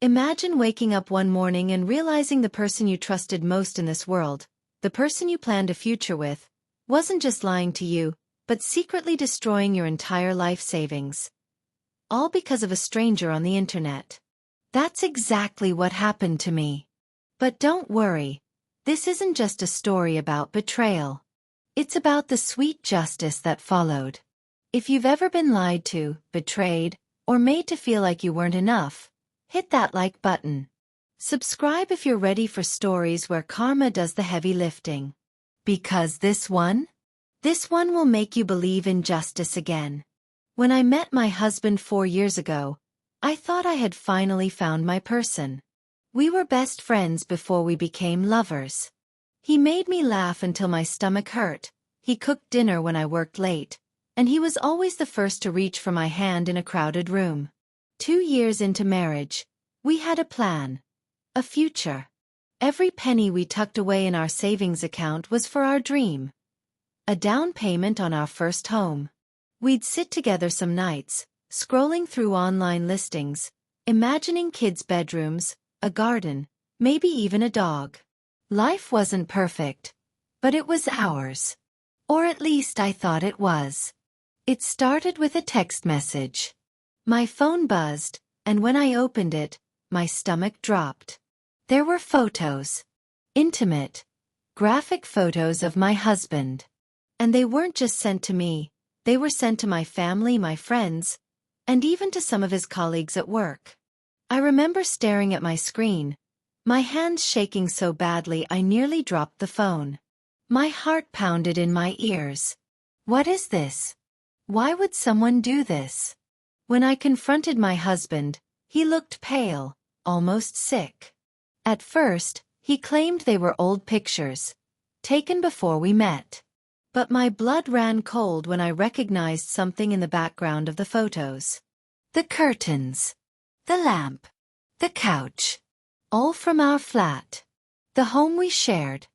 Imagine waking up one morning and realizing the person you trusted most in this world, the person you planned a future with, wasn't just lying to you, but secretly destroying your entire life savings. All because of a stranger on the internet. That's exactly what happened to me. But don't worry, this isn't just a story about betrayal. It's about the sweet justice that followed. If you've ever been lied to, betrayed, or made to feel like you weren't enough, hit that like button. Subscribe if you're ready for stories where karma does the heavy lifting. Because this one will make you believe in justice again. When I met my husband 4 years ago, I thought I had finally found my person. We were best friends before we became lovers. He made me laugh until my stomach hurt, he cooked dinner when I worked late, and he was always the first to reach for my hand in a crowded room. 2 years into marriage, we had a plan. A future. Every penny we tucked away in our savings account was for our dream. A down payment on our first home. We'd sit together some nights, scrolling through online listings, imagining kids' bedrooms, a garden, maybe even a dog. Life wasn't perfect, but it was ours. Or at least I thought it was. It started with a text message. My phone buzzed, and when I opened it, my stomach dropped. There were photos. Intimate, graphic photos of my husband. And they weren't just sent to me, they were sent to my family, my friends, and even to some of his colleagues at work. I remember staring at my screen, my hands shaking so badly I nearly dropped the phone. My heart pounded in my ears. What is this? Why would someone do this? When I confronted my husband, he looked pale, almost sick. At first, he claimed they were old pictures, taken before we met. But my blood ran cold when I recognized something in the background of the photos. The curtains. The lamp. The couch. All from our flat. The home we shared.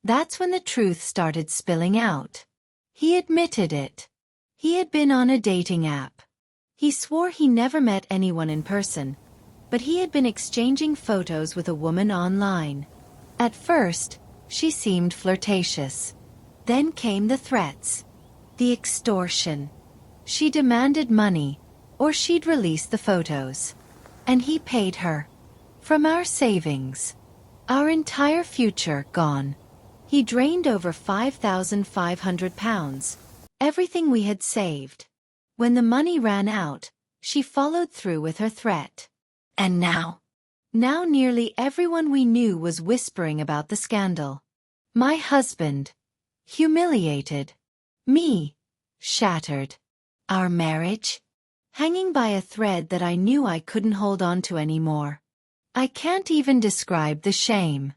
That's when the truth started spilling out. He admitted it. He had been on a dating app. He swore he never met anyone in person, but he had been exchanging photos with a woman online. At first, she seemed flirtatious. Then came the threats. The extortion. She demanded money, or she'd release the photos. And he paid her. From our savings. Our entire future gone. He drained over £5,500. Everything we had saved. When the money ran out, she followed through with her threat. And now? Now nearly everyone we knew was whispering about the scandal. My husband. Humiliated. Me. Shattered. Our marriage. Hanging by a thread that I knew I couldn't hold on to anymore. I can't even describe the shame.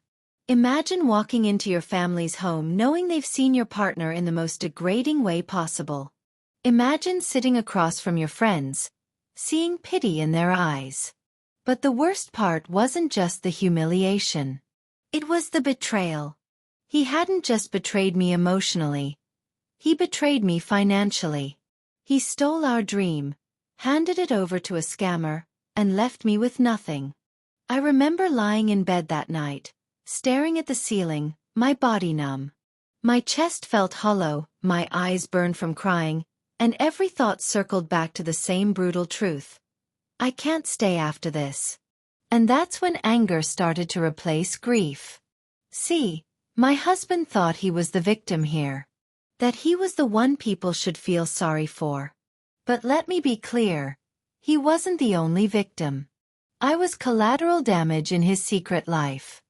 Imagine walking into your family's home knowing they've seen your partner in the most degrading way possible. Imagine sitting across from your friends, seeing pity in their eyes. But the worst part wasn't just the humiliation. It was the betrayal. He hadn't just betrayed me emotionally. He betrayed me financially. He stole our dream, handed it over to a scammer, and left me with nothing. I remember lying in bed that night, staring at the ceiling, my body numb. My chest felt hollow, my eyes burned from crying, and every thought circled back to the same brutal truth. I can't stay after this. And that's when anger started to replace grief. See, my husband thought he was the victim here. That he was the one people should feel sorry for. But let me be clear, he wasn't the only victim. I was collateral damage in his secret life.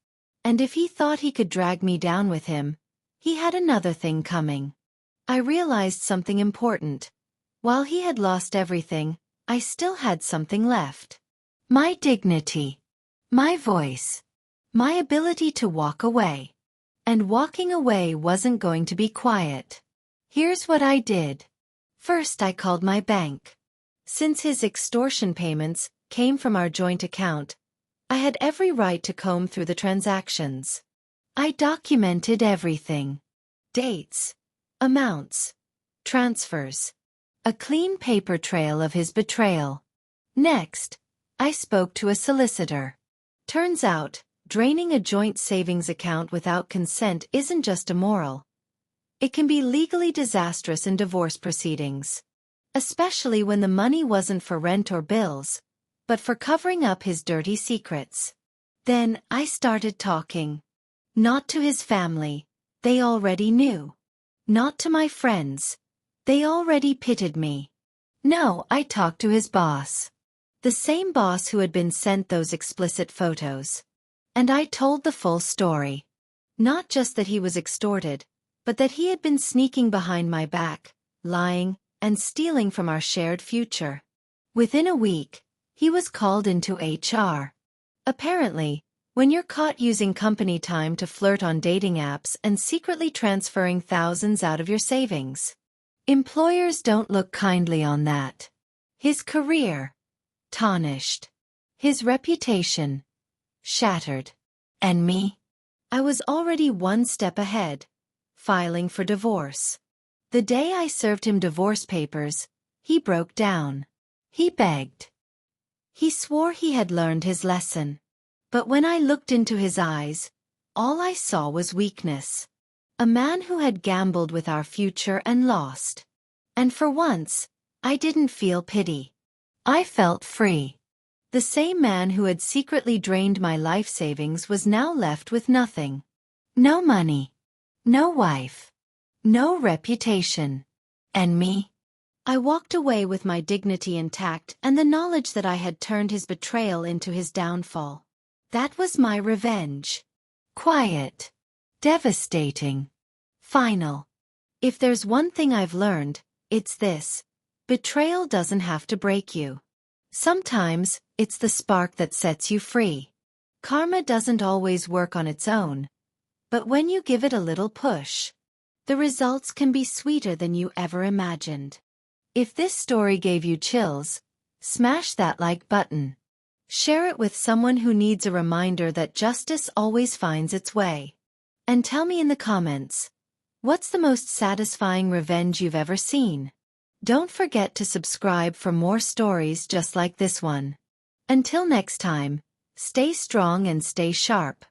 And if he thought he could drag me down with him, he had another thing coming. I realized something important. While he had lost everything, I still had something left. My dignity. My voice. My ability to walk away. And walking away wasn't going to be quiet. Here's what I did. First I called my bank. Since his extortion payments came from our joint account, I had every right to comb through the transactions. I documented everything. Dates. Amounts. Transfers. A clean paper trail of his betrayal. Next, I spoke to a solicitor. Turns out, draining a joint savings account without consent isn't just immoral. It can be legally disastrous in divorce proceedings. Especially when the money wasn't for rent or bills, but for covering up his dirty secrets. Then, I started talking. Not to his family. They already knew. Not to my friends. They already pitied me. No, I talked to his boss. The same boss who had been sent those explicit photos. And I told the full story. Not just that he was extorted, but that he had been sneaking behind my back, lying, and stealing from our shared future. Within a week, he was called into HR. Apparently, when you're caught using company time to flirt on dating apps and secretly transferring thousands out of your savings, employers don't look kindly on that. His career, tarnished. His reputation, shattered. And me? I was already one step ahead, filing for divorce. The day I served him divorce papers, he broke down. He begged. He swore he had learned his lesson. But when I looked into his eyes, all I saw was weakness. A man who had gambled with our future and lost. And for once, I didn't feel pity. I felt free. The same man who had secretly drained my life savings was now left with nothing. No money. No wife. No reputation. And me? I walked away with my dignity intact and the knowledge that I had turned his betrayal into his downfall. That was my revenge. Quiet. Devastating. Final. If there's one thing I've learned, it's this. Betrayal doesn't have to break you. Sometimes, it's the spark that sets you free. Karma doesn't always work on its own. But when you give it a little push, the results can be sweeter than you ever imagined. If this story gave you chills, smash that like button. Share it with someone who needs a reminder that justice always finds its way. And tell me in the comments, what's the most satisfying revenge you've ever seen? Don't forget to subscribe for more stories just like this one. Until next time, stay strong and stay sharp.